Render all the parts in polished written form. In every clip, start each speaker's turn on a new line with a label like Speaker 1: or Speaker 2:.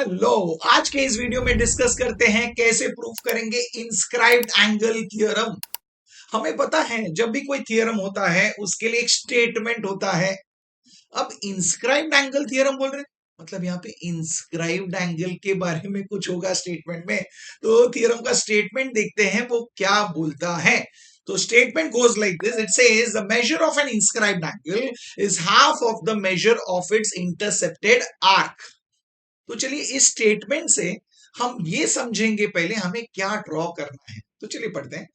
Speaker 1: Hello. आज के इस वीडियो में डिस्कस करते हैं कैसे प्रूफ करेंगे इंस्क्राइब्ड एंगल थ्योरम। हमें पता है जब भी कोई थ्योरम होता है उसके लिए एक स्टेटमेंट होता है। अब इंस्क्राइब्ड एंगल थ्योरम बोल रहे हैं मतलब यहाँ पे इंस्क्राइब्ड एंगल के बारे में कुछ होगा स्टेटमेंट में। तो थ्योरम का स्टेटमेंट देखते हैं वो क्या बोलता है। तो statement goes like this, it says the measure of an inscribed angle is half of the measure of its intercepted arc. तो चलिए इस स्टेटमेंट से हम ये समझेंगे पहले हमें क्या ड्रॉ करना है। तो चलिए पढ़ते हैं।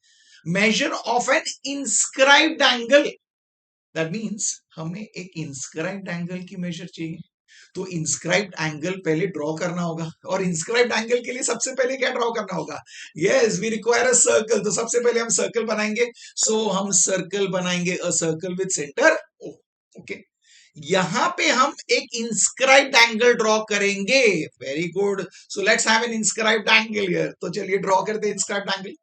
Speaker 1: Measure of an inscribed angle, that means हमें एक इंस्क्राइब्ड एंगल की मेजर चाहिए। तो इंस्क्राइब्ड एंगल पहले ड्रॉ करना होगा और इंस्क्राइब्ड एंगल के लिए सबसे पहले क्या ड्रॉ करना होगा? Yes, we require a circle. तो सबसे पहले हम सर्कल बनाएंगे। सो हम सर्कल बनाएंगे, a circle with centre O. Okay, यहां पे हम एक इंस्क्राइब्ड एंगल ड्रॉ करेंगे। Very good. So let's have an inscribed angle here. तो चलिए ड्रॉ करते हैं इंस्क्राइब्ड एंगल।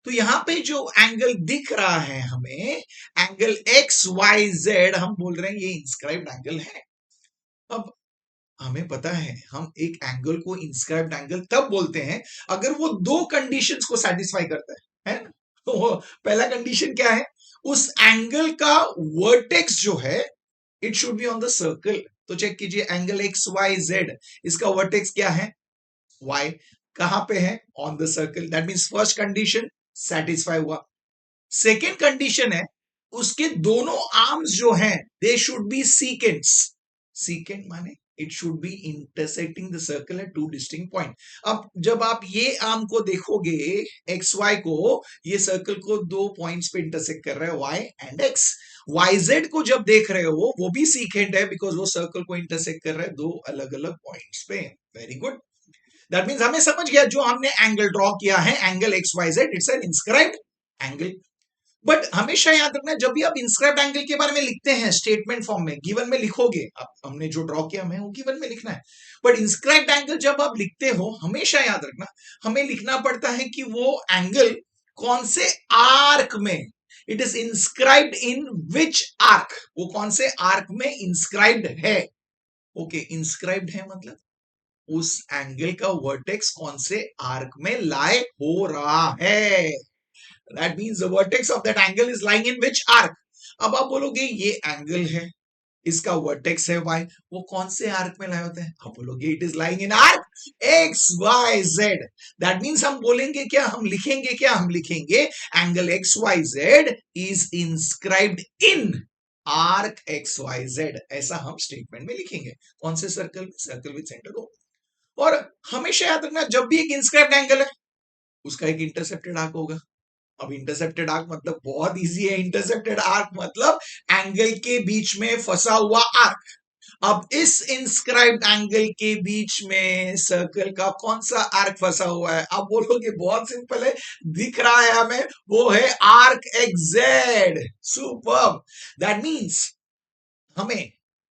Speaker 1: तो यहां पे जो एंगल दिख रहा है हमें, एंगल एक्स वाई जेड, हम बोल रहे हैं ये इंस्क्राइब्ड एंगल है। अब हमें पता है हम एक एंगल को इंस्क्राइब्ड एंगल तब बोलते हैं अगर वो दो कंडीशंस को सेटिस्फाई करता है ना? तो पहला कंडीशन क्या है? उस एंगल का वर्टेक्स जो है it should be on the circle. तो चेक कीजिए एंगल एक्स वाई जेड, इसका वर्टेक्स क्या है? वाई। कहां पे है? On the circle. That means first condition satisfy हुआ। सेकेंड कंडीशन है उसके दोनों आर्म्स जो हैं they should be secants. Secant माने it should be intersecting the circle at two distinct point. अब जब आप ये आर्म को देखोगे एक्स वाई को, ये सर्कल को दो पॉइंट्स पे इंटरसेक्ट कर रहा है, Y and X. Y Z को जब देख रहे हो वो भी सीकेंट है बिकॉज वो सर्कल को इंटरसेक्ट कर रहा है दो अलग अलग पॉइंट्स पे। Very good. दैट मींस हमें समझ गया जो हमने एंगल ड्रॉ किया है angle X Y Z, it's an inscribed angle. But हमेशा याद रखना जब भी आप इंस्क्राइब्ड एंगल के बारे में लिखते हैं स्टेटमेंट फॉर्म में, गिवन में लिखोगे, आप हमने जो ड्रॉ किया हमें वो गिवन में लिखना है। बट इंस्क्राइब्ड एंगल जब आप लिखते हो हमेशा याद रखना हमें लिखना पड़ता है कि वो एंगल कौन से आर्क में, it is inscribed in which arc, वो कौन से आर्क में इंस्क्राइब्ड है। ओके, इंस्क्राइब्ड है मतलब उस एंगल का वर्टेक्स कौन से आर्क में लाई हो रहा है। That means the vertex of that angle is lying in which arc? अब आप बोलोगे ये एंगल है, इसका वर्टेक्स है y, वो कौन से आर्क में लाए होते हैं? आप बोलोगे it is lying in arc X Y Z. That means हम बोलेंगे क्या, हम लिखेंगे क्या? हम लिखेंगे angle X Y Z is inscribed in arc X Y Z. ऐसा हम स्टेटमेंट में लिखेंगे। कौन से circle? Circle with centre O. और हमेशा याद रखना जब भी एक इंस्क्राइब्ड एंगल है उसका एक इंटरसेप्टेड आर्क होगा। अब इंटरसेप्टेड आर्क मतलब बहुत इजी है। इंटरसेप्टेड आर्क मतलब एंगल के बीच में फंसा हुआ आर्क। अब इस इंस्क्राइब्ड एंगल के बीच में सर्कल का कौन सा आर्क फंसा हुआ है? आप बोलोगे बहुत सिंपल है, दिख रहा है हमें, वो है arc XZ. Superb. That means हमें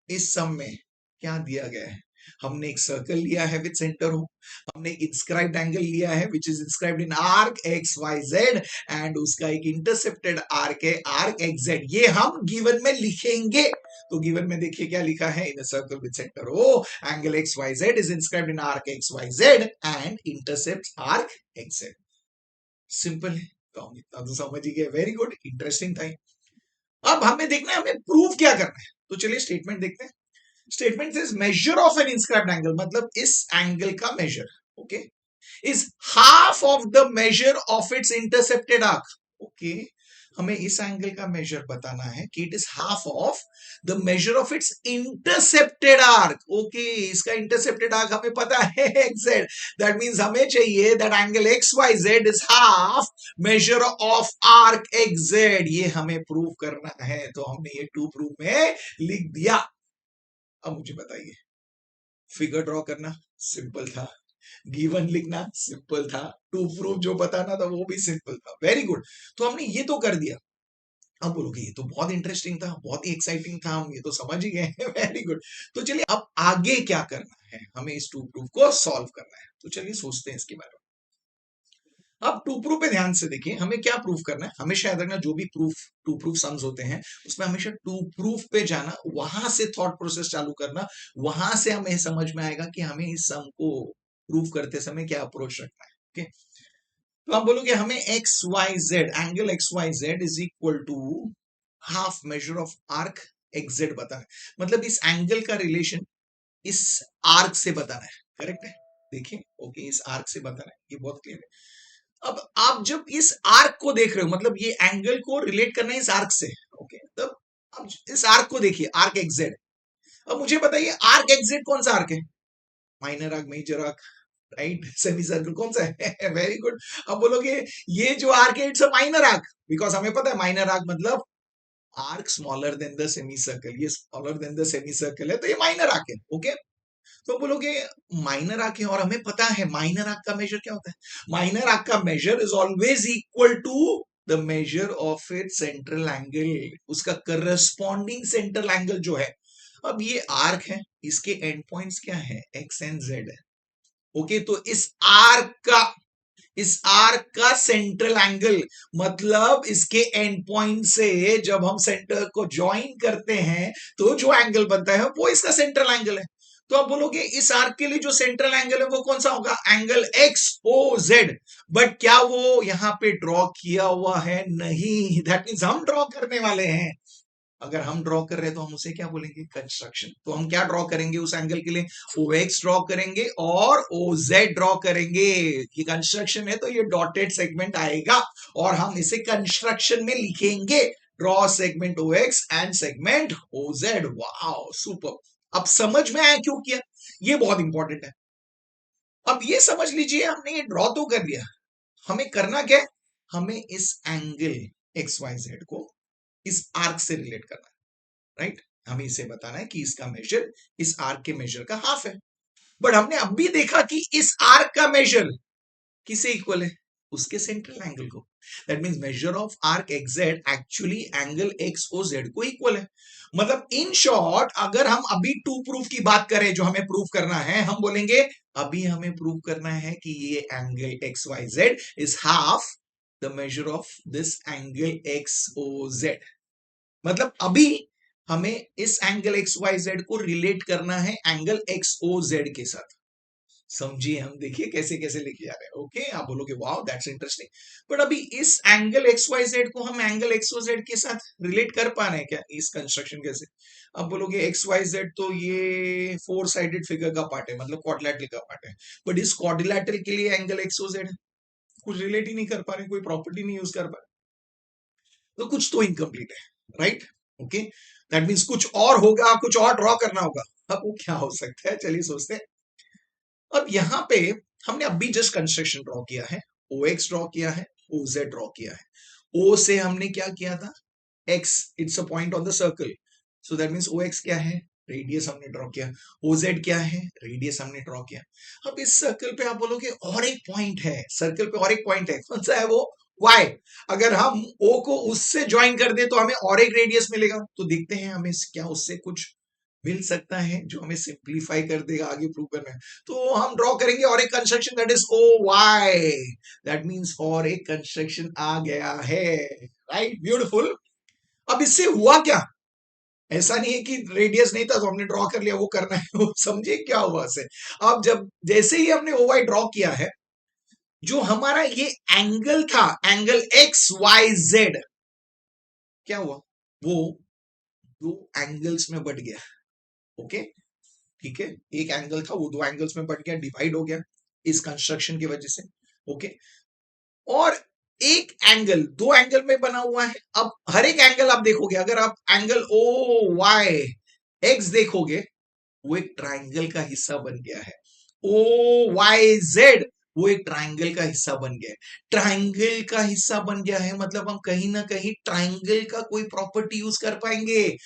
Speaker 1: इस सम में क्या दिया गया है? हमने एक सर्कल लिया है विद सेंटर हो, हमने एक इंस्क्राइब्ड एंगल लिया है which is inscribed in arc X Y Z and उसका एक इंटरसेप्टेड आर्क है आर्क एक्स जेड। ये हम गिवन में लिखेंगे। तो गिवन में देखिए क्या लिखा है, in a circle with centre O angle X Y Z is inscribed in arc X Y Z and intercept arc X Z. Simple है, तो हम इतना तो समझ ही गए। वेरी गुड, इंटरेस्टिंग था। अब हमें देखना है हमें प्रूव क्या करना है। तो चलिए स्टेटमेंट देखते हैं। Statement is measure of an inscribed angle मतलब इस एंगल का measure, okay, is half of the measure of its intercepted arc. Okay, हमें इस एंगल का मेजर बताना है कि it is half of the measure of its intercepted arc. Okay, इसका इंटरसेप्टेड आर्क हमें पता है एक्स जेड। दैट मींस हमें चाहिए that angle X Y Z is half measure of arc X Z. ये हमें प्रूव करना है। तो हमने ये टू प्रूव में लिख दिया। अब मुझे बताइए, फिगर ड्रॉ करना सिंपल था, गिवन लिखना सिंपल था, टू प्रूफ जो बताना था वो भी सिंपल था। Very good. तो हमने ये तो कर दिया। अब बोलोगे ये तो बहुत इंटरेस्टिंग था, बहुत ही एक्साइटिंग था, हम ये तो समझ ही गए। Very good. तो चलिए अब आगे क्या करना है, हमें इस टू प्रूफ को सॉल्व करना है। तो चलिए सोचते हैं इसके बारे में। अब टू प्रूफ पे ध्यान से देखिए, हमें क्या प्रूफ करना है। हमेशा याद रखना, जो भी टू प्रूफ सम्स होते हैं उसमें हमेशा टू प्रूफ पे जाना, वहां से थॉट प्रोसेस चालू करना, वहां से हमें समझ में आएगा कि हमें इस सम को प्रूफ करते समय क्या अप्रोच रखना है। ओके, तो आप बोलोगे हमें X Y Z, angle X Y Z is equal to half measure of arc X Z बताना है। मतलब इस एंगल का रिलेशन इस आर्क से बताना है। करेक्ट है, देखिए। ओके, इस आर्क से बताना है, ये बहुत क्लियर है। अब आप जब इस आर्क को देख रहे हो, मतलब ये एंगल को रिलेट करना है इस आर्क से। ओके, तब अब इस आर्क को देखिए, आर्क एक्जेड। अब मुझे बताइए आर्क एक्जेड कौन सा आर्क है? Minor arc, major arc, right? Semi circle कौन सा है? Very good. अब बोलोगे ये जो आर्क है it's a minor arc, because हमें पता है माइनर आर्क मतलब arc smaller than the semi circle. ये smaller than the semi circle है, तो ये माइनर आर्क है। ओके, तो बोलोगे माइनर आर्क है, और हमें पता है माइनर आर्क का मेजर क्या होता है। माइनर आर्क का measure is always equal to the measure of its central angle, उसका करस्पॉन्डिंग सेंट्रल एंगल जो है। अब ये आर्क है, इसके एंड पॉइंट्स क्या है? एक्स एंड जेड है। ओके, तो इस आर्क का सेंट्रल एंगल, मतलब इसके एंड पॉइंट से जब हम सेंटर को ज्वाइन करते हैं तो जो एंगल बनता है वो इसका सेंट्रल एंगल है। तो आप बोलोगे इस आर्क के लिए जो सेंट्रल एंगल है वो कौन सा होगा? Angle X O Z. But क्या वो यहां पे ड्रॉ किया हुआ है? नहीं, दैट मीन्स हम ड्रॉ करने वाले हैं। अगर हम ड्रॉ कर रहे हैं तो हम उसे क्या बोलेंगे? कंस्ट्रक्शन। तो हम क्या ड्रॉ करेंगे उस एंगल के लिए? ओ एक्स ड्रॉ करेंगे और ओ जेड ड्रॉ करेंगे। ये कंस्ट्रक्शन है तो ये डॉटेड सेगमेंट आएगा और हम इसे कंस्ट्रक्शन में लिखेंगे, draw segment O X and segment O Z. Wow, super. अब समझ में आया क्यों किया? ये बहुत इंपॉर्टेंट है। अब ये समझ लीजिए हमने ये ड्रॉ तो कर लिया, हमें करना क्या है? हमें इस एंगल एक्स वाई जेड को इस आर्क से रिलेट करना है, राइट? हमें इसे बताना है कि इसका मेजर इस आर्क के मेजर का हाफ है। बट हमने अब भी देखा कि इस आर्क का मेजर किसे इक्वल है? उसके सेंट्रल एंगल को। That means measure of arc X Z actually angle X O Z को इक्वल है। मतलब इन शॉर्ट, अगर हम अभी टू प्रूफ की बात करें जो हमें प्रूफ करना है, हम बोलेंगे अभी हमें प्रूफ करना है कि ये angle X Y Z is half the measure of this angle X O Z. मतलब अभी हमें इस एंगल एक्स वाई जेड को रिलेट करना है एंगल एक्स ओ जेड के साथ। समझिए, हम देखिए कैसे कैसे लेके जा रहे हैं। ओके, आप बोलोगे वाओ दैट्स इंटरेस्टिंग, बट अभी इस एंगल एक्स वाई जेड को हम एंगल एक्स ओ जेड के साथ रिलेट कर पा रहे हैं क्या इस कंस्ट्रक्शन कैसे? आप बोलोगे एक्स वाई जेड तो ये फोर साइडेड फिगर का पार्ट है, मतलब क्वाड्रिलेटरल का पार्ट है, बट इस क्वाड्रिलेटरल के लिए एंगल एक्स ओ जेड कुछ रिलेट ही नहीं कर पा रहे, कोई प्रॉपर्टी नहीं यूज कर पा रहे, तो कुछ तो इनकम्प्लीट है, राइट? ओके, दैट मीन्स कुछ और होगा, कुछ और ड्रॉ करना होगा। अब वो क्या हो सकता है, चलिए सोचते हैं। अब यहां पे हमने अभी जस्ट कंस्ट्रक्शन ड्रॉ किया है, ओ एक्स ड्रॉ किया है, ओ जेड ड्रॉ किया है। ओ से हमने क्या किया था? X, it's a point on the circle, so that means O X क्या है? रेडियस हमने ड्रॉ किया। ओ जेड क्या है? रेडियस हमने ड्रॉ किया। अब इस सर्कल पे आप बोलोगे और एक पॉइंट है, सर्कल पे और एक पॉइंट है, कौन सा है वो? वाई। अगर हम ओ को उससे ज्वाइन कर दे तो हमें और एक रेडियस मिलेगा, तो देखते हैं हमें क्या उससे कुछ मिल सकता है जो हमें सिंप्लीफाई कर देगा आगे प्रूव करना है। तो हम ड्रॉ करेंगे और एक construction, that is O Y. That means और एक कंस्ट्रक्शन आ गया है, राइट? ब्यूटीफुल। अब इससे हुआ क्या? ऐसा नहीं है कि रेडियस नहीं था तो हमने ड्रॉ कर लिया, वो करना है वो समझे क्या हुआ से। अब जब जैसे ही हमने ओ वाई ड्रॉ किया है, जो हमारा ये एंगल था, एंगल एक्स वाई जेड, क्या हुआ? वो दो एंगल्स में बढ़ गया। ओके, ठीक है, एक एंगल था वो दो एंगल्स में बढ़ गया, डिवाइड हो गया इस कंस्ट्रक्शन की वजह से। ओके, और एक एंगल दो एंगल में बना हुआ है। अब हर एक एंगल आप देखोगे, अगर आप एंगल ओ वाई एक्स देखोगे, वो एक ट्राइंगल का हिस्सा बन गया है। ओ वाई जेड वो एक ट्राइंगल का हिस्सा बन गया है। ट्राइंगल का हिस्सा बन गया है मतलब हम कहीं ना कहीं ट्राइंगल का कोई प्रॉपर्टी यूज कर पाएंगे।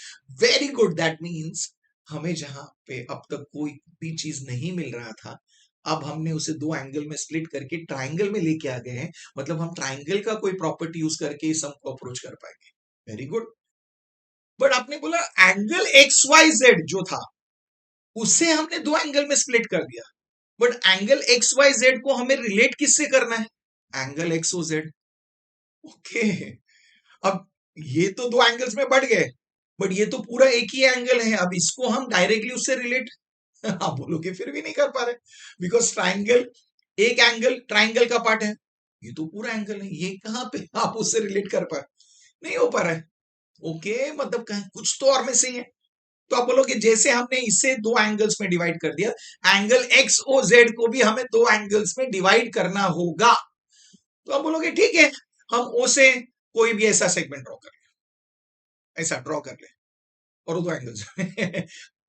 Speaker 1: वेरी गुड, दैट मीन्स हमें जहां पे अब तक कोई भी चीज नहीं मिल रहा था, अब हमने उसे दो एंगल में स्प्लिट करके ट्राइंगल में लेके आ गए हैं, मतलब हम ट्राइंगल का कोई प्रॉपर्टी यूज करके इस सम को अप्रोच कर पाएंगे। Very good. बट आपने बोला एंगल एक्स वाई जेड जो था उसे हमने दो एंगल में स्प्लिट कर दिया, but angle X Y Z को हमें रिलेट किससे करना है? Angle XOZ। ओके, अब ये तो दो एंगल्स में बढ़ गए, बट ये तो पूरा एक ही एंगल है। अब इसको हम डायरेक्टली उससे रिलेट आप बोलोगे फिर भी नहीं कर पा रहे, बिकॉज ट्राइंगल, एक एंगल ट्राइंगल का पार्ट है, ये तो पूरा एंगल है, ये कहां पे आप उससे रिलेट कर पाए, नहीं हो पा रहा है। ओके, मतलब कुछ तो और मिसिंग है। तो आप बोलोगे जैसे हमने इसे दो एंगल्स में डिवाइड कर दिया, एंगल XOZ को भी हमें दो एंगल्स में डिवाइड करना होगा। तो आप बोलोगे ठीक है, हम O से कोई भी ऐसा सेगमेंट ड्रॉ कर ले, ऐसा ड्रॉ कर ले, और दो एंगल्स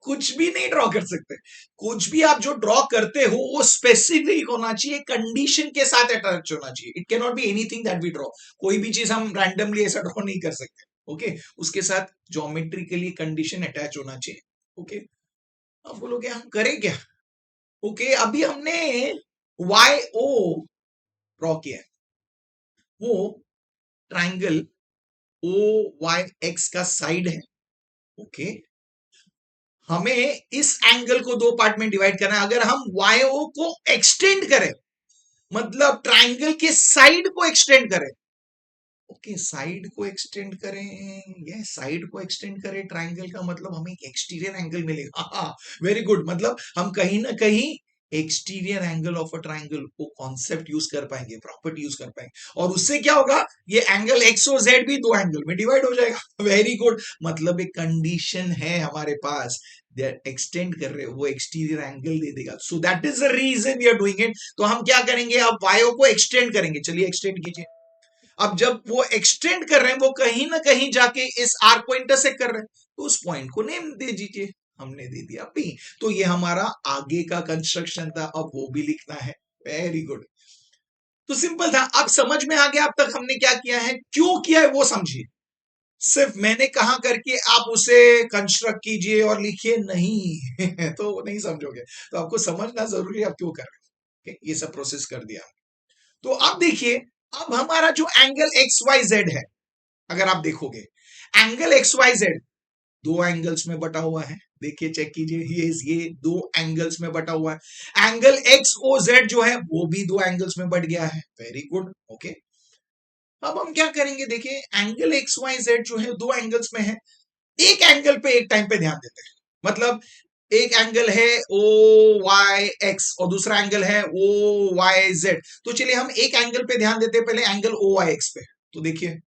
Speaker 1: कुछ भी नहीं ड्रॉ कर सकते। कुछ भी आप जो ड्रॉ करते हो वो स्पेसिफिक होना चाहिए, कंडीशन के साथ अटैच होना चाहिए। It can not be anything that we draw, कोई भी चीज हम रैंडमली ऐसा ड्रॉ नहीं कर सकते। ओके, उसके साथ ज्योमेट्रिकली कंडीशन अटैच होना चाहिए। ओके, अब बोलोगे हम करें क्या? ओके, अभी हमने YO ड्रॉ किया है, वो ट्राइंगल OYX का साइड है। ओके, हमें इस एंगल को दो पार्ट में डिवाइड करना है। अगर हम YO को एक्सटेंड करें, मतलब ट्राइंगल के साइड को एक्सटेंड करें, ओके साइड को एक्सटेंड करें, ये साइड को एक्सटेंड करें ट्राइंगल का मतलब हमें एक एक्सटीरियर एंगल मिलेगा। वेरी गुड, मतलब हम कहीं ना कहीं exterior angle of a triangle को कॉन्सेप्ट यूज कर पाएंगे, प्रॉपर्टी यूज कर पाएंगे, और उससे क्या होगा, ये एंगल XOZ भी दो एंगल में डिवाइड हो जाएगा। वेरी गुड, मतलब एक कंडीशन है हमारे पास, एक्सटेंड कर रहे हो वो एक्सटीरियर एंगल दे देगा। So that is the reason we are doing it. तो हम क्या करेंगे, अब वायो को एक्सटेंड करेंगे, चलिए एक्सटेंड कीजिए। अब जब वो एक्सटेंड कर रहे हैं, वो कहीं ना कहीं जाके इस आर्क को इंटरसेक्ट कर रहे हैं, तो उस पॉइंट को नेम दे दीजिए। हमने दे दिया P। तो ये हमारा आगे का कंस्ट्रक्शन था, अब वो भी लिखना है। वेरी गुड, तो सिंपल था। अब समझ में आ गया अब तक हमने क्या किया है, क्यों किया है वो समझिए। सिर्फ मैंने कहा करके आप उसे कंस्ट्रक्ट कीजिए और लिखिए नहीं तो नहीं समझोगे। तो आपको समझना जरूरी है आप क्यों कर रहे हैं। ये सब प्रोसेस कर दिया। तो अब देखिए, अब हमारा जो एंगल XYZ है, अगर आप देखोगे एंगल XYZ दो एंगल्स में बटा हुआ है। देखिए चेक कीजिए, ये दो एंगल्स में बटा हुआ है। एंगल XOZ जो है वो भी दो एंगल्स में बट गया है। Very good, okay. अब हम क्या करेंगे, देखिए एंगल XYZ जो है दो एंगल्स में है, एक एंगल पे एक टाइम पे ध्यान देते हैं। मतलब एक एंगल है OYX और दूसरा एंगल है OYZ। तो चलिए हम एक एंगल पे ध्यान देते हैं, पहले एंगल OYX पे। तो देखिए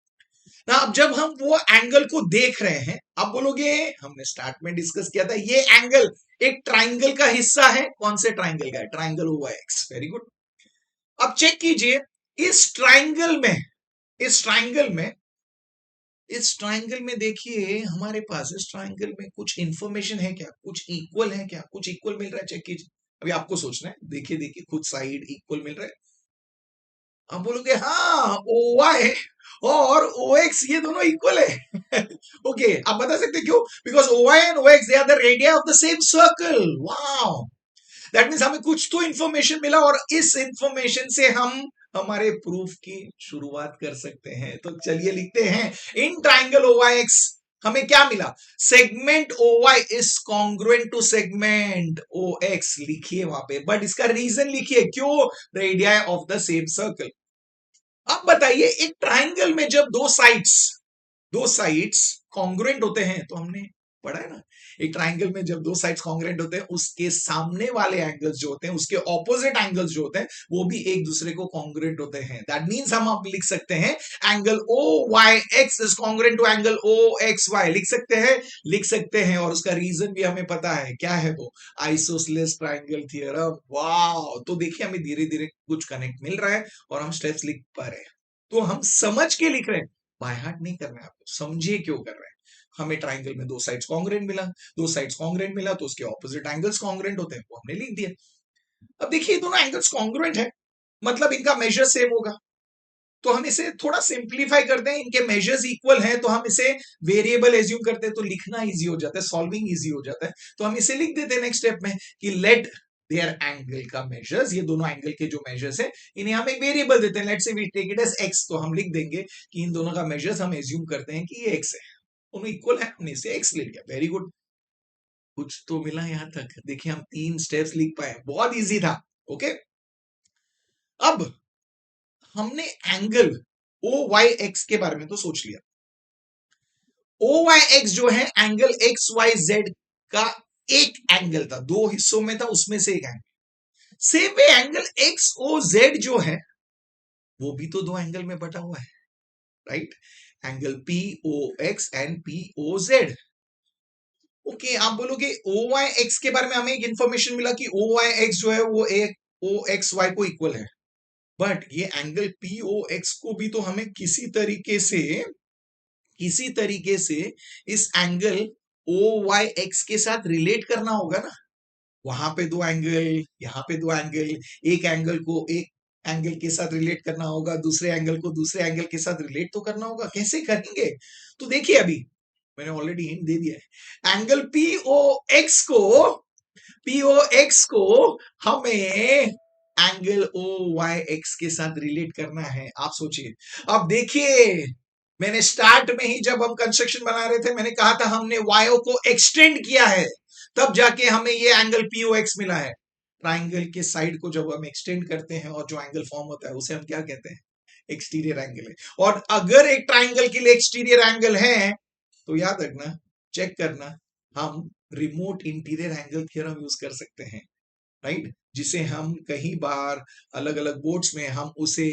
Speaker 1: ना, अब जब हम वो एंगल को देख रहे हैं, आप बोलोगे हमने स्टार्ट में डिस्कस किया था ये एंगल एक ट्राइंगल का हिस्सा है। कौन से ट्राइंगल का है? Triangle OYX। वेरी गुड, अब चेक कीजिए इस ट्राइंगल में, इस ट्राइंगल में, इस ट्राइंगल में देखिए हमारे पास इस ट्राइंगल में कुछ इंफॉर्मेशन है क्या, कुछ इक्वल है क्या, कुछ इक्वल मिल रहा है? चेक कीजिए, अभी आपको सोचना है। देखिए देखिए खुद साइड इक्वल मिल रहा है। आप बोलोगे हाँ OY और OX ये दोनों इक्वल है ओके, आप बता सकते क्यों? Because OY and OX they are the radii of the same circle. Wow, that means हमें कुछ तो इंफॉर्मेशन मिला, और इस इंफॉर्मेशन से हम हमारे प्रूफ की शुरुआत कर सकते हैं। तो चलिए लिखते हैं, इन ट्राइंगल OYX हमें क्या मिला, segment OY is congruent to segment OX। लिखिए वहां पे, बट इसका रीजन लिखिए क्यों, radii of the same circle. अब बताइए एक ट्राइंगल में जब दो साइड्स कॉन्ग्रुएंट होते हैं, तो हमने पढ़ा है ना, एक ट्राइंगल में जब दो साइड्स कॉन्ग्रुएंट होते हैं, उसके सामने वाले एंगल्स जो होते हैं, उसके ऑपोजिट एंगल्स जो होते हैं, वो भी एक दूसरे को कॉन्ग्रुएंट होते हैं। दैट मींस हम आप लिख सकते हैं angle OYX is congruent to angle OXY। लिख सकते हैं, लिख सकते हैं, और उसका रीजन भी हमें पता है क्या है, वो आइसोसेलेस ट्राइंगल थ्योरम। वाह, तो देखिए हमें धीरे धीरे कुछ कनेक्ट मिल रहा है और हम स्टेप्स लिख पा रहे हैं। तो हम समझ के लिख रहे हैं, बाय हार्ट नहीं कर रहे हैं, आपको समझिए क्यों कर रहे हैं। हमें ट्राइंगल में दो साइड्स कॉन्ग्रुएंट मिला, दो साइड्स कॉन्ग्रुएंट मिला तो उसके ऑपोजिट एंगल्स कॉन्ग्रुएंट होते हैं, वो हमने लिख दिया। अब देखिए दोनों एंगल्स कॉन्ग्रुएंट है, मतलब इनका मेजर सेम होगा। तो हम इसे थोड़ा सिंप्लीफाई करते हैं, इनके मेजर्स इक्वल हैं तो हम इसे वेरिएबल एज्यूम करते हैं, तो लिखना इजी हो जाता है, सॉल्विंग इजी हो जाता है। तो हम इसे लिख देते हैं नेक्स्ट स्टेप में कि लेट देयर एंगल का मेजर्स, ये दोनों एंगल के जो मेजर्स है इन्हें हम एक वेरिएबल देते हैं, let's say we take it as x। तो हम लिख देंगे कि इन दोनों का मेजर्स हम एज्यूम करते हैं कि ये x है, दोनों इक्वल है, हमने इसे x ले लिया। वेरी गुड, कुछ तो मिला यहां तक। देखिए हम 3 स्टेप्स लिख पाए, बहुत इजी था। ओके, अब हमने एंगल ओ वाई एक्स के बारे में तो सोच लिया। ओ वाई एक्स जो है एंगल एक्स वाई जेड का एक एंगल था, दो हिस्सों में था, उसमें से एक angle. Same way angle X O Z जो है वो भी तो दो एंगल में बटा हुआ है, right? Angle P O X and P O Z. Okay, आप बोलोगे ओ वाई एक्स के बारे में हमें एक इंफॉर्मेशन मिला कि ओ वाई एक्स जो है वो एक ओ एक्स वाई को इक्वल है, बट ये एंगल पी ओ एक्स को भी तो हमें किसी तरीके से इस एंगल ओ वाई एक्स के साथ रिलेट करना होगा ना। वहां पे दो एंगल, यहाँ पे दो एंगल, एक एंगल को एक एंगल के साथ रिलेट करना होगा, दूसरे एंगल को दूसरे एंगल के साथ रिलेट तो करना होगा। कैसे करेंगे? तो देखिए, अभी मैंने ऑलरेडी हिंट दे दिया है। एंगल पीओ एक्स को हमें एंगल ओ वाई एक्स के साथ रिलेट करना है। आप सोचिए, अब देखिए, मैंने स्टार्ट में ही जब हम कंस्ट्रक्शन बना रहे थे मैंने कहा था हमने वायो को एक्सटेंड किया है, तब जाके हमें ये एंगल पीओ एक्स मिला है। ट्राइंगल के साइड को जब हम एक्सटेंड करते हैं और जो एंगल फॉर्म होता है उसे हम क्या कहते हैं? एक्सटीरियर एंगल है। और अगर एक ट्राइंगल के लिए एक्सटीरियर एंगल है तो याद रखना, चेक करना, हम remote interior angle theorem use कर सकते हैं, राइट? जिसे हम कई बार अलग अलग बोर्ड्स में हम उसे,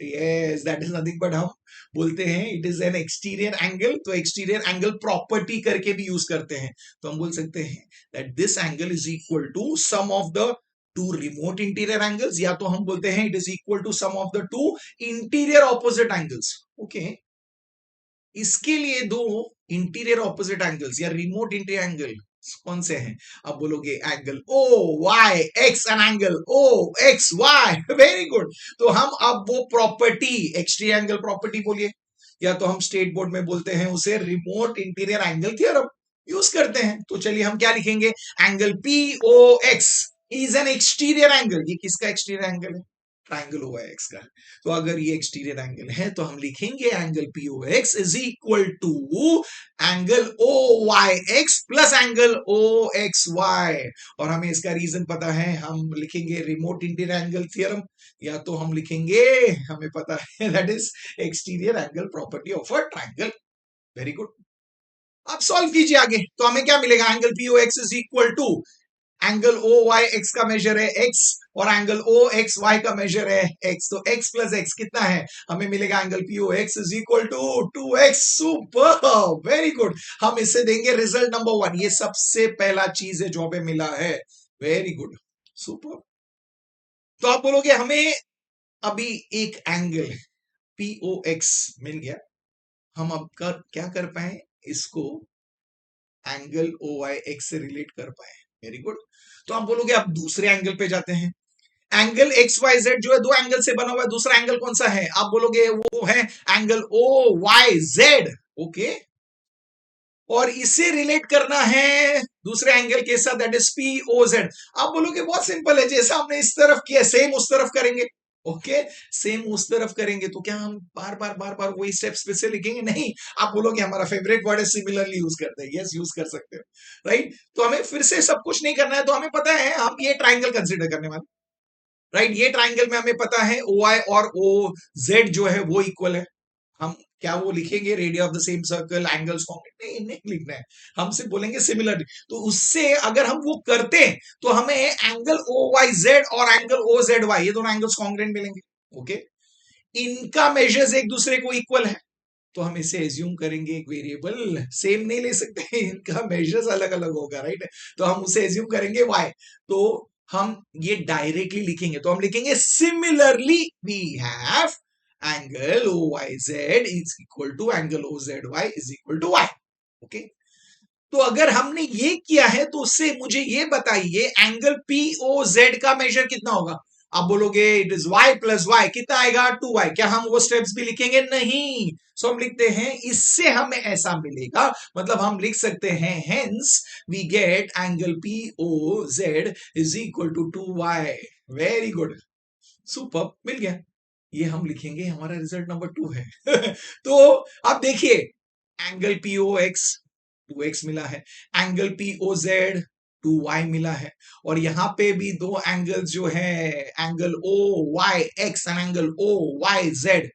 Speaker 1: yes, that is nothing but हम बोलते हैं it is an exterior angle. तो एक्सटीरियर एंगल प्रॉपर्टी करके भी यूज करते हैं। तो हम बोल सकते हैं that this angle is equal to sum of the two remote interior angles, या तो हम बोलते हैं it is equal to sum of the two interior opposite angles. Okay, इसके लिए दो इंटीरियर ऑपोजिट एंगल्स या रिमोट इंटीरियर एंगल कौन से हैं? आप बोलोगे angle O Y X and angle O X Y. Very good. तो हम अब वो प्रॉपर्टी, एक्सटीरियर एंगल प्रॉपर्टी बोलिए, या तो हम स्टेट बोर्ड में बोलते हैं उसे remote interior angle theorem, use करते हैं। तो चलिए हम क्या लिखेंगे? Angle P O X is an exterior angle. ये किसका एक्सटीरियर एंगल है? ट्राइंगल ओ वाई एक्स का। तो अगर ये एक्सटीरियर एंगल है तो हम लिखेंगे angle P O X is equal to angle O Y X plus angle O X Y. और हमें इसका रीजन पता है, हम लिखेंगे रिमोट इंटीरियर एंगल थ्योरम, या तो हम लिखेंगे, हमें पता है that is exterior angle property of a triangle. Very good. अब सॉल्व कीजिए आगे, तो हमें क्या मिलेगा? Angle P O X is equal to angle O Y X का मेजर है एक्स और एंगल ओ एक्स वाई का मेजर है एक्स। तो एक्स प्लस एक्स कितना है? हमें मिलेगा angle P O X is equal to 2x। Super, very good. हम इसे देंगे रिजल्ट नंबर 1। ये सबसे पहला चीज है जो हमें मिला है। Very good, super. तो आप बोलोगे हमें अभी एक एंगल पी ओ एक्स मिल गया, हम अब क्या कर पाए? इसको एंगल ओ वाई एक्स से रिलेट कर पाए। Very good. तो आप बोलोगे अब दूसरे एंगल पे जाते हैं। एंगल एक्स वाई जेड जो है दो एंगल से बना हुआ है, दूसरा एंगल कौन सा है? आप बोलोगे वो है angle O Y Z. Okay, और इसे रिलेट करना है दूसरे एंगल के साथ, that is P O Z. आप बोलोगे बहुत सिंपल है, जैसा हमने इस तरफ किया सेम उस तरफ करेंगे। ओके, सेम उस तरफ करेंगे तो क्या हम बार बार वही स्टेप्स पे से लिखेंगे? नहीं। आप बोलोगे हमारा फेवरेट वर्ड है सिमिलरली यूज करते हैं। यस, यूज कर सकते हो, राइट? तो हमें फिर से सब कुछ नहीं करना है, तो हमें पता है हम ये ट्राइंगल कंसिडर करने वाले, राइट? ये ट्राइंगल में हमें पता है ओ आई और ओ जेड जो है वो इक्वल है। हम क्या वो लिखेंगे radius of the same circle angles congruent? नहीं, नहीं लिखना है। हम सिर्फ बोलेंगे सिमिलर। तो उससे अगर हम वो करते हैं तो हमें एंगल ओ वाई जेड और एंगल ओ जेड वाई, ये दोनों एंगल्स कॉन्ग्रुएंट मिलेंगे। ओके, इनका मेजर्स एक दूसरे को इक्वल है, तो हम इसे एज्यूम करेंगे एक वेरिएबल सेम नहीं ले सकते, इनका मेजर्स अलग अलग होगा, राइट? तो हम उसे एज्यूम करेंगे y। तो हम ये डायरेक्टली लिखेंगे, तो हम लिखेंगे similarly we have angle O Y Z is equal to angle O Z Y is equal to Y. Okay, तो अगर हमने ये किया है तो उससे मुझे ये बताइए एंगल पी ओ जेड का मेजर कितना होगा? आप बोलोगे it is y plus Y, कितना आएगा? 2y। क्या हम वो स्टेप्स भी लिखेंगे? नहीं। सो हम लिखते हैं इससे हमें ऐसा मिलेगा, मतलब हम लिख सकते हैं hence we get angle P O Z is equal to 2y। Very good, super, मिल गया। ये हम लिखेंगे, हमारा रिजल्ट नंबर 2 है। तो अब देखिए, angle P O x 2x मिला है, angle P O Z 2y मिला है। और यहां पे भी दो एंगल्स जो है, angle O Y X and angle O Y Z,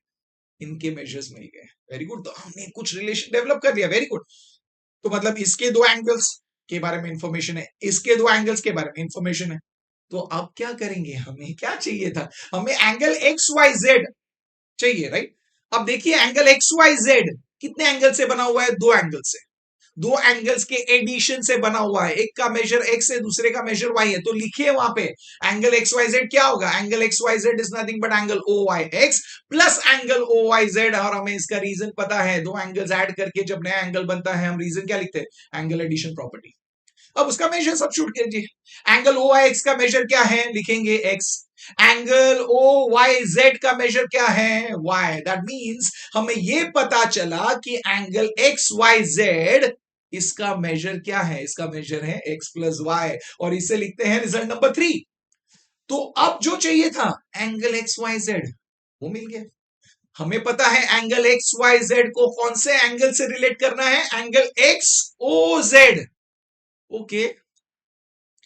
Speaker 1: इनके मेजर्स मिल गए। वेरी गुड, तो हमने कुछ रिलेशन डेवलप कर दिया। वेरी गुड, तो मतलब इसके दो एंगल्स के बारे में इंफॉर्मेशन है, इसके दो एंगल्स के बारे में इंफॉर्मेशन है। तो अब क्या करेंगे, हमें क्या चाहिए था, हमें एंगल एक्स वाई जेड चाहिए, राइट। अब देखिए एंगल एक्स वाई जेड कितने एंगल से बना हुआ है, दो एंगल से, दो एंगल्स के एडिशन से बना हुआ है। एक का मेजर एक्स है, दूसरे का मेजर वाई है। तो लिखिए वहां पे एंगल एक्स वाई जेड क्या होगा, angle X Y Z is nothing but angle O Y X plus angle O Y Z. और हमें इसका रीजन पता है, दो एंगल्स ऐड करके जब नया एंगल बनता है, हम रीजन क्या लिखते हैं, एंगल एडिशन प्रॉपर्टी। अब उसका मेजर सब्स्टिट्यूट कीजिए। एंगल ओ वाई एक्स का मेजर क्या है, लिखेंगे X. Angle O Y Z का मेजर क्या है, वाई। दैट मींस हमें यह पता चला कि एंगल एक्स वाई जेड, इसका मेजर क्या है, इसका मेजर है एक्स प्लस वाई। और इसे लिखते हैं रिजल्ट नंबर 3। तो अब जो चाहिए था एंगल एक्स वाई जेड, वो मिल गया। हमें पता है एंगल एक्स वाई जेड को कौन से एंगल से रिलेट करना है, angle X O Z. Okay,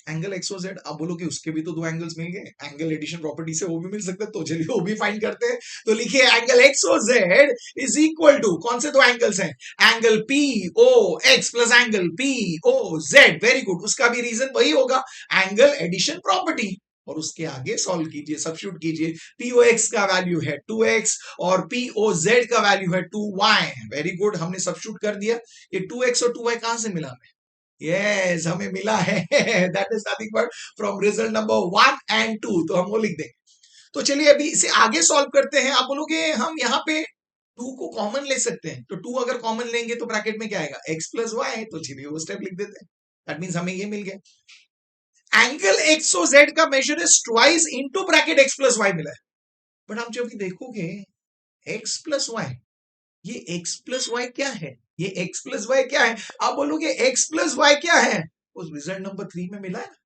Speaker 1: angle X O Z. आप बोलो कि उसके भी तो दो एंगल्स मिल गए, एंगल एडिशन प्रॉपर्टी से वो भी मिल सकते हैं, तो चलिए वो भी फाइंड करते हैं। तो लिखिए angle X O Z is equal to, कौन से दो एंगल्स हैं, angle P O X plus angle P O Z. Very good, उसका भी रीजन वही होगा, एंगल एडिशन प्रॉपर्टी। और उसके आगे सॉल्व कीजिए, सब्स्टिट्यूट कीजिए। पीओ एक्स का वैल्यू है 2x और पीओ जेड का वैल्यू है 2y। वेरी गुड, हमने सब्स्टिट्यूट कर दिया। ये 2x और 2y कहां से मिला हमें, यस हमें मिला है that is nothing but from result number 1 and 2। तो हम वो लिख देंगे। तो चलिए अभी इसे आगे सॉल्व करते हैं। आप बोलोगे हम यहाँ पे 2 को कॉमन ले सकते हैं, तो 2 अगर कॉमन लेंगे तो ब्रैकेट में क्या आएगा, x प्लस वाई। तो चलिए वो स्टेप लिख देते हैं। दैट मींस हमें ये मिल गया, एंगल एक्स ओ जेड का measure is twice into bracket x plus Y मिला है। बट आप जब देखोगे x प्लस वाई, ये x प्लस वाई क्या है, ये x प्लस वाई क्या है, आप बोलोगे x प्लस वाई क्या है, उस रिजल्ट नंबर 3 में मिला है ना,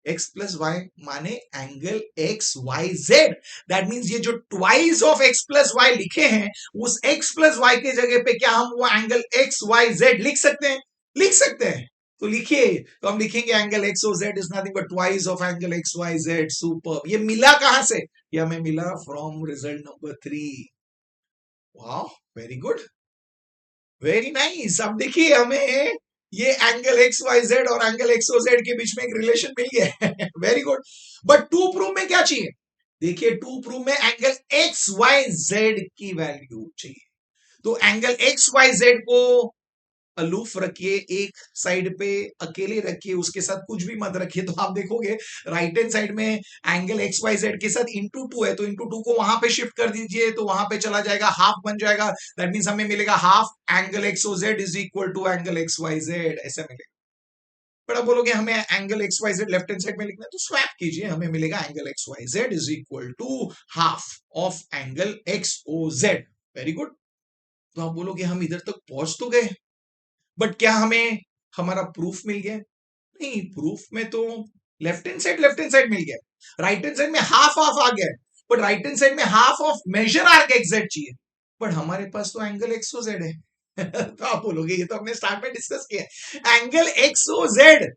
Speaker 1: x प्लस वाई माने angle X Y Z. That means ये जो twice of x plus Y लिखे हैं, उस x प्लस वाई के जगह पे क्या हम वो एंगल एक्स वाई जेड लिख सकते हैं, लिख सकते हैं। तो लिखिए, तो हम लिखेंगे angle X O Z is nothing but twice of angle X Y Z. Super, ये मिला कहां से, ये हमें मिला फ्रॉम रिजल्ट नंबर 3। वाह, वेरी गुड, वेरी नाइस। अब देखिए हमें ये एंगल एक्स वाई जेड और एंगल एक्स ओ जेड के बीच में एक रिलेशन मिल गया है very good. But to prove में क्या चाहिए, देखिए टू प्रूव में एंगल एक्स वाई जेड की वैल्यू चाहिए। तो एंगल एक्स वाई जेड को अलूफ रखिए, एक साइड पे अकेले रखिए, उसके साथ कुछ भी मत रखिए। तो आप देखोगे राइट हैंड साइड में एंगल एक्स वाई जेड के साथ इंटू 2 है, तो इंटू 2 को वहां पे शिफ्ट कर दीजिए, तो वहां पे चला जाएगा, हाफ बन जाएगा। दैट मींस हमें मिलेगा half angle X O Z is equal to angle X Y Z, ऐसा मिलेगा। पर आप बोलोगे हमें angle X Y Z left hand side में लिखना है, तो स्वैप कीजिए, हमें मिलेगा angle X Y Z is equal to half of angle X O Z. Very good. तो आप बोलोगे हम इधर तक पहुंच तो गए, बट क्या हमें हमारा प्रूफ मिल गया, नहीं। प्रूफ में तो लेफ्ट हैंड साइड मिल गया, राइट हैंड साइड में हाफ हाफ आ गया, बट राइट हैंड साइड में half of measure arc X Z चाहिए, बट हमारे पास तो एंगल एक्सो जेड है तो आप बोलोगे ये तो हमने स्टार्ट में डिस्कस किया, एंगल एक्सो जेड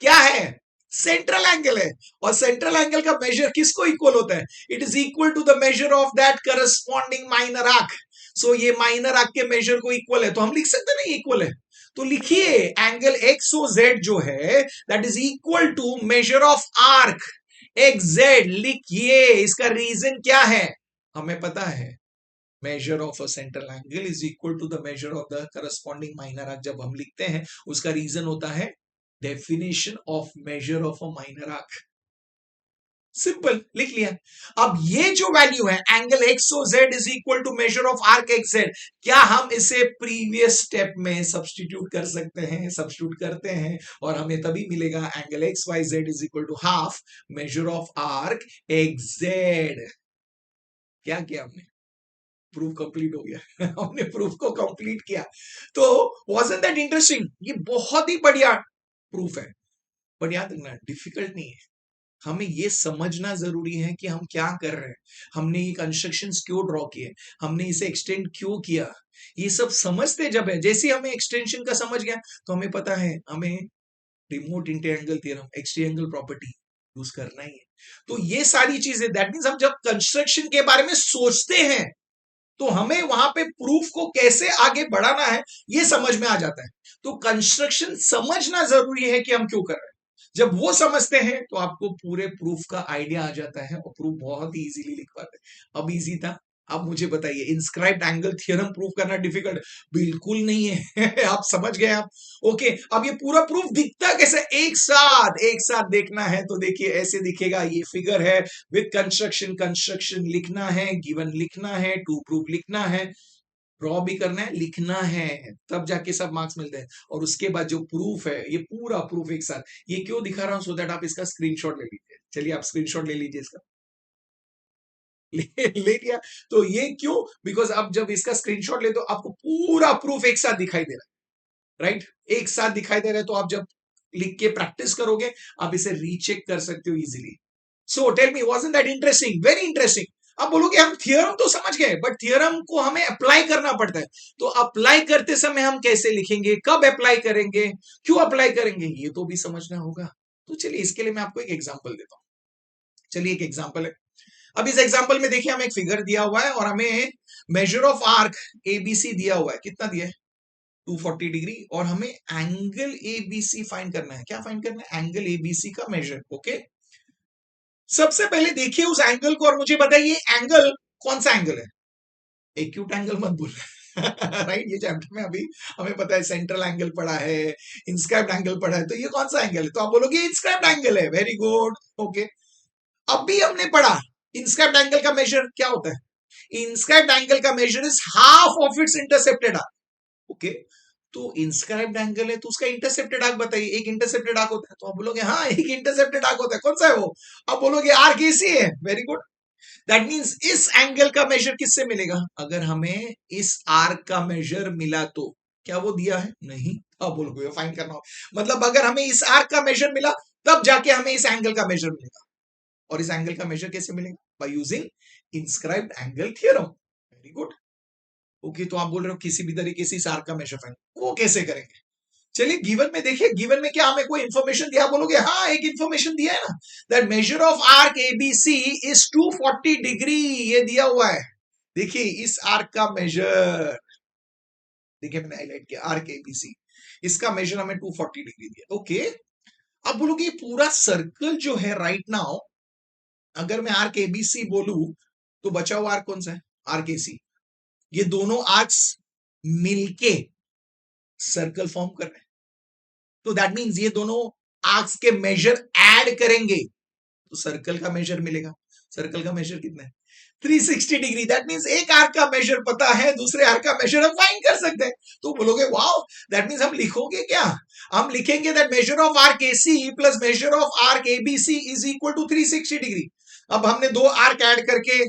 Speaker 1: क्या है, सेंट्रल एंगल है। और सेंट्रल एंगल का मेजर किसको इक्वल होता है, it is equal to the measure of that corresponding minor arc. So ये माइनर आर्क के मेजर को इक्वल है, तो हम लिख सकते हैं ना इक्वल है। तो लिखिए एंगल एक्सो जेड जो है that is equal to measure of arc X Z. लिखिए इसका रीजन क्या है, हमें पता है measure of a central angle is equal to the measure of the corresponding minor arc। जब हम लिखते हैं उसका रीजन होता है definition of measure of a minor arc। Simple, लिख लिया। अब ये जो वैल्यू है angle X O Z is equal to measure of arc X Z, क्या हम इसे प्रीवियस स्टेप में सब्स्टिट्यूट कर सकते हैं, सब्स्टिट्यूट करते हैं और हमें तभी मिलेगा angle X Y Z is equal to half measure of arc X Z. क्या किया हमने, प्रूफ कंप्लीट हो गया हमने प्रूफ को कंप्लीट किया। तो वाज़न्ट दैट इंटरेस्टिंग, ये बहुत ही बढ़िया प्रूफ है। पर याद रखना डिफिकल्ट नहीं है, हमें ये समझना जरूरी है कि हम क्या कर रहे हैं, हमने ये कंस्ट्रक्शंस क्यों ड्रॉ किए, हमने इसे एक्सटेंड क्यों किया, ये सब समझते जब है। जैसे हमें एक्सटेंशन का समझ गया तो हमें पता है हमें remote integral theorem, exterior angle property use करना ही है। तो ये सारी चीजें, दैट मीन्स हम जब कंस्ट्रक्शन के बारे में सोचते हैं तो हमें वहां पे प्रूफ को कैसे आगे बढ़ाना है ये समझ में आ जाता है। तो कंस्ट्रक्शन समझना जरूरी है कि हम क्यों कर रहे हैं। जब वो समझते हैं तो आपको पूरे प्रूफ का आइडिया आ जाता है और प्रूफ बहुत ही इजीली लिख पाते हैं। अब इजी था। अब मुझे बताइए, इंस्क्राइब्ड एंगल थ्योरम प्रूफ करना डिफिकल्ट? बिल्कुल नहीं है। आप समझ गए आप? ओके, अब ये पूरा प्रूफ दिखता कैसे? एक साथ देखना है तो देखिए ऐसे दिखेगा। ये फिगर है विद कंस्ट्रक्शन, कंस्ट्रक्शन लिखना है, गिवन लिखना है, टू प्रूफ लिखना है, ड्रॉ भी करना है, लिखना है, तब जाके सब मार्क्स मिलते हैं। और उसके बाद जो प्रूफ है, ये पूरा प्रूफ एक साथ। ये क्यों दिखा रहा हूं? सो दैट आप इसका स्क्रीनशॉट ले लीजिए। चलिए आप स्क्रीनशॉट ले लीजिए इसका। ले लिया। तो ये क्यों? बिकॉज अब जब इसका स्क्रीनशॉट ले तो आपको पूरा प्रूफ एक साथ दिखाई दे रहा है, राइट? एक साथ दिखाई दे रहा है। तो आप जब लिख के प्रैक्टिस करोगे आप इसे रीचेक कर सकते हो easily. So tell me, wasn't that interesting? Very interesting. अब बोलोगे हम थियरम तो समझ गए, बट थियरम को हमें अप्लाई करना पड़ता है। तो अप्लाई करते समय हम कैसे लिखेंगे, कब अप्लाई करेंगे, क्यों अप्लाई करेंगे, ये तो भी समझना होगा। तो चलिए इसके लिए मैं आपको एक एग्जांपल देता हूं। चलिए एक एग्जांपल है। अब इस एग्जांपल में देखिए हमें एक फिगर दिया हुआ है और हमें मेजर ऑफ आर्क एबीसी दिया हुआ है। कितना दिया है? 240 डिग्री। और हमें एंगल एबीसी फाइंड करना है। क्या फाइंड करना है? एंगल एबीसी का मेजर। ओके, सबसे पहले देखिए उस एंगल को और मुझे बताइए एंगल कौन सा एंगल है। एक्यूट एंगल मत भूलना। राइट? ये चैप्टर में अभी हमें पता है सेंट्रल एंगल पढ़ा है, इंस्क्राइब्ड एंगल पढ़ा है, तो ये कौन सा एंगल है? तो आप बोलोगे इंस्क्राइब्ड एंगल है। Very good. ओके, अभी हमने पढ़ा इंस्क्राइब्ड एंगल का मेजर क्या होता है। इंस्क्राइब्ड एंगल का measure is half of its intercepted arc. Okay, तो इंस्क्राइब्ड एंगल है तो उसका इंटरसेप्टेड आर्क बताइए। एक इंटरसेप्टेड आर्क होता है। तो आप बोलोगे हाँ एक इंटरसेप्टेड आर्क होता है। कौन सा है वो? आप बोलोगे आर्क एसी है। Very good. दैट मींस इस एंगल का मेजर किससे मिलेगा? अगर हमें इस आर्क का मेजर मिला तो क्या वो दिया है? नहीं। आप बोलोगे फाइंड करना हो, मतलब अगर हमें इस आर्क का मेजर मिला तब जाके हमें इस एंगल का मेजर मिलेगा। और इस एंगल का मेजर कैसे मिलेगा? By using inscribed angle theorem. Very good. Okay, तो आप बोल रहे हो किसी भी तरीके से इस आर्क का मेजर फाइंड, वो कैसे करेंगे? चलिए गिवन में देखिए, गिवन में क्या हमें कोई इंफॉर्मेशन दिया? बोलोगे हाँ एक इंफॉर्मेशन दिया है ना, that measure of arc A B C is 240 degree. ये दिया हुआ है। देखिए इस आर्क का मेजर, देखिए मैंने हाईलाइट किया आर्क एबीसी, इसका मेजर हमें 240 डिग्री दिया। ओके, अब बोलोगे पूरा सर्कल जो है राइट नाउ, अगर मैं आर्क एबीसी बोलूं तो बचा हुआ आर्क कौन सा है? Arc AC. ये दोनों आर्क्स मिलके सर्कल फॉर्म कर रहे हैं। तो दैट मींस ये दोनों आर्क्स के मेजर ऐड करेंगे तो सर्कल का मेजर मिलेगा। सर्कल का मेजर कितना है? 360 डिग्री। दैट मींस एक आर्क का मेजर पता है, दूसरे आर्क का मेजर हम फाइंड कर सकते हैं। तो बोलोगे वाओ, दैट मींस हम लिखोगे क्या? हम लिखेंगे that measure of arc A C plus measure of arc A B C is equal to 360 degree. अब हमने दो आर्क ऐड करके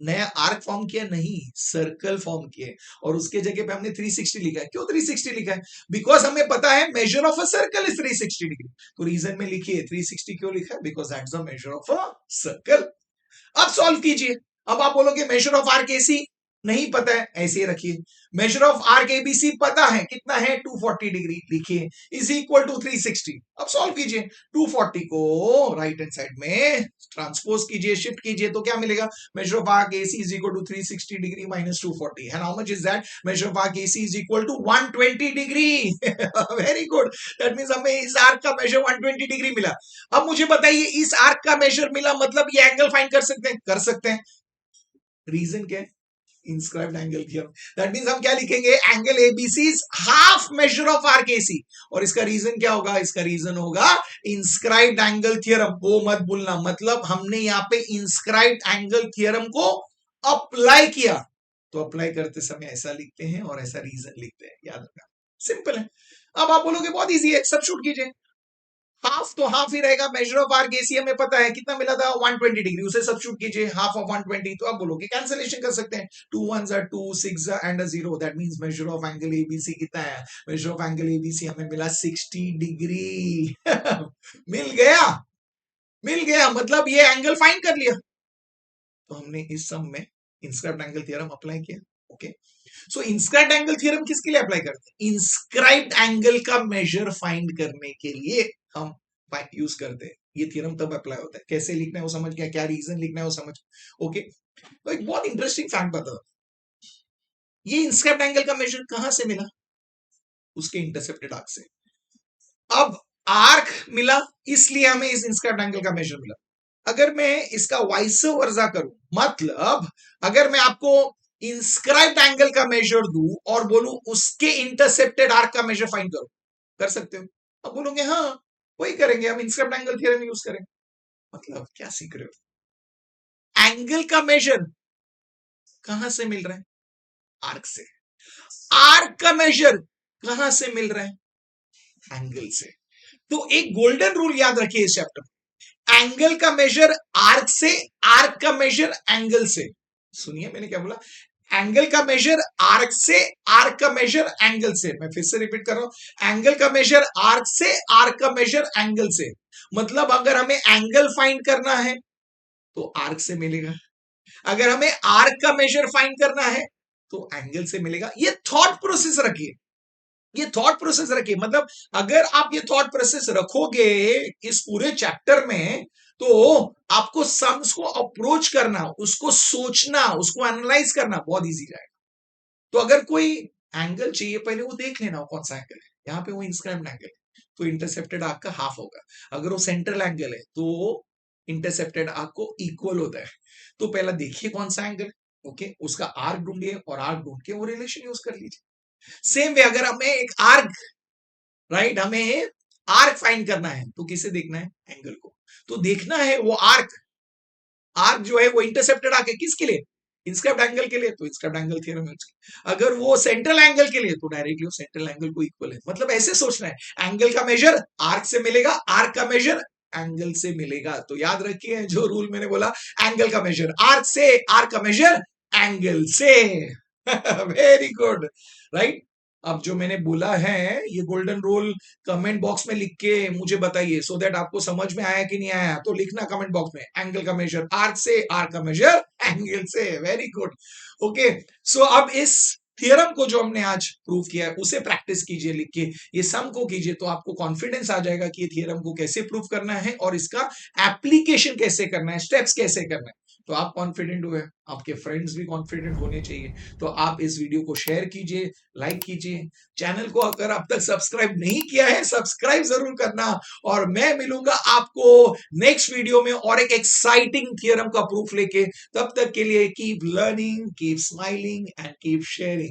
Speaker 1: नया आर्क फॉर्म किया? नहीं, सर्कल फॉर्म किए और उसके जगह पे हमने 360 लिखा है। क्यों 360 लिखा है? बिकॉज हमें पता है measure of a circle is 360 degree. तो रीजन में लिखिए 360 क्यों लिखा है? Because that's the measure of a circle. अब सॉल्व कीजिए। अब आप बोलोगे मेजर ऑफ आर्क एसी नहीं पता है, ऐसे रखिए। मेजर ऑफ आर्क एबीसी पता है, कितना है? 240 डिग्री। लिखिए इज इक्वल टू 360। अब सॉल्व कीजिए। 240 को राइट हैंड साइड में ट्रांसपोज कीजिए, शिफ्ट कीजिए, तो क्या मिलेगा? Measure of arc A C is equal to 360 degree minus 240। And how much is that? Measure of arc A C is equal to 120 degree. Very good. That means हमें इस arc का major 120 degree मिला। अब मुझे बताइए इस आर्क का मेजर मिला मतलब ये एंगल फाइंड कर सकते हैं? कर सकते हैं। रीजन क्या है? Inscribed angle theorem. That means हम क्या लिखेंगे? Angle ABC is half measure of arc AC. और इसका रीजन क्या होगा? इसका रीजन होगा इंस्क्राइब्ड एंगल थ्योरम। वो मत भूलना, मतलब हमने यहाँ पे इंस्क्राइब्ड एंगल थ्योरम को अप्लाई किया। तो अप्लाई करते समय ऐसा लिखते हैं और ऐसा रीजन लिखते हैं, याद रखना। सिंपल है। अब आप बोलोगे बहुत इजी है, सब्स्टिट्यूट कीजिए। हाफ तो हाफ ही रहेगा। मेजर ऑफ आर्क एसी हमें पता है कितना मिला था? 120 डिग्री। उसे सब्स्टिट्यूट कीजिए, हाफ ऑफ 120। तो आप बोलोगे कैंसिलेशन कर सकते हैं। 2 1s are 2, 6 and 0। That means measure of angle ABC कितना है? मेजर ऑफ एंगल एबीसी हमें मिला 60 डिग्री। मिल गया, मिल गया, मतलब ये एंगल फाइंड कर लिया। तो हमने इस सम में इंस्क्राइब्ड एंगल थ्योरम अप्लाई किया। ओके, सो इंस्क्राइब्ड एंगल थ्योरम किसके लिए अप्लाई करते हैं? इंस्क्राइब्ड एंगल का मेजर फाइंड करने के लिए। हम यूज करते हैं। ये थ्योरम तब अप्लाई होता है, कैसे लिखना है वो समझ गया, क्या रीजन लिखना है वो समझ। ओके, तो एक बहुत इंटरेस्टिंग फैक्ट बता, ये इंस्क्राइब्ड एंगल का मेजर कहां से मिला? उसके इंटरसेप्टेड आर्क से। अब आर्क मिला इसलिए हमें इस इंस्क्राइब्ड एंगल का मेजर मिला। अगर मैं इसका वाइस वर्सा करूं, मतलब अगर मैं आपको इंस्क्राइब्ड एंगल का मेजर दूं और बोलूं उसके इंटरसेप्टेड आर्क का मेजर फाइंड करो, कर सकते हो? अब बोलोगे हाँ वही करेंगे, हम इंस्क्राइब्ड एंगल थ्योरम यूज करेंगे। मतलब क्या सीख रहे हो? एंगल का मेजर कहां से मिल रहा है? आर्क से। आर्क का मेजर कहां से मिल रहा है? एंगल से। तो एक गोल्डन रूल याद रखिए इस चैप्टर में, एंगल का मेजर आर्क से, आर्क का मेजर एंगल से। सुनिए मैंने क्या बोला, एंगल का मेजर आर्क से, आर्क का मेजर एंगल से। मैं फिर से रिपीट कर रहा हूं, एंगल का मेजर आर्क से, आर्क का मेजर एंगल से। मतलब अगर हमें एंगल फाइंड करना है तो आर्क से मिलेगा, अगर हमें आर्क का मेजर फाइंड करना है तो एंगल से मिलेगा। ये थॉट प्रोसेस रखिए, ये थॉट प्रोसेस रखिए। मतलब अगर आप ये थॉट प्रोसेस रखोगे इस पूरे चैप्टर में, तो आपको सम्स को अप्रोच करना, उसको सोचना, उसको एनालाइज करना बहुत इजी जाएगा। तो अगर कोई एंगल चाहिए, पहले वो देख लेना कौन सा एंगल है। यहाँ पे वो इंस्क्राइब्ड एंगल है तो इंटरसेप्टेड आर्क का हाफ होगा। अगर वो सेंट्रल एंगल है तो इंटरसेप्टेड आर्क को इक्वल होता है। तो पहला देखिए कौन सा एंगल, ओके, उसका आर्क ढूंढिए और आर्क ढूंढ के वो रिलेशन यूज कर लीजिए। सेम वे अगर हमें एक आर्क, राइट, हमें आर्क फाइंड करना है तो किसे देखना है? एंगल को। तो देखना है वो आर्क, आर्क जो है वो इंटरसेप्टेड आर्क है किसके लिए? इंस्क्राइब्ड एंगल के लिए, तो इंस्क्राइब्ड एंगल थ्योरम यूज किया। अगर वो सेंट्रल एंगल के लिए तो डायरेक्टली वो सेंट्रल एंगल को इक्वल है। मतलब ऐसे सोचना है, एंगल का मेजर आर्क से मिलेगा, आर्क का मेजर एंगल से मिलेगा। तो याद रखिए जो रूल मैंने बोला, एंगल का मेजर आर्क से, आर्क का मेजर एंगल से। Very good, right. अब जो मैंने बोला है ये गोल्डन रूल कमेंट बॉक्स में लिख के मुझे बताइए, सो दैट आपको समझ में आया कि नहीं आया। तो लिखना कमेंट बॉक्स में, एंगल का मेजर आर्क से, आर्क का मेजर एंगल से। Very good, okay. सो अब इस थियरम को जो हमने आज प्रूव किया है उसे प्रैक्टिस कीजिए लिख के, ये सम को कीजिए, तो आपको कॉन्फिडेंस आ जाएगा कि ये थियरम को कैसे प्रूव करना है और इसका एप्लीकेशन कैसे करना है, स्टेप्स कैसे करना है। तो आप कॉन्फिडेंट हुए, आपके फ्रेंड्स भी कॉन्फिडेंट होने चाहिए। तो आप इस वीडियो को शेयर कीजिए, लाइक कीजिए, चैनल को अगर अब तक सब्सक्राइब नहीं किया है सब्सक्राइब जरूर करना। और मैं मिलूंगा आपको नेक्स्ट वीडियो में और एक एक्साइटिंग थियरम का प्रूफ लेके। तब तक के लिए keep learning, keep smiling and keep sharing.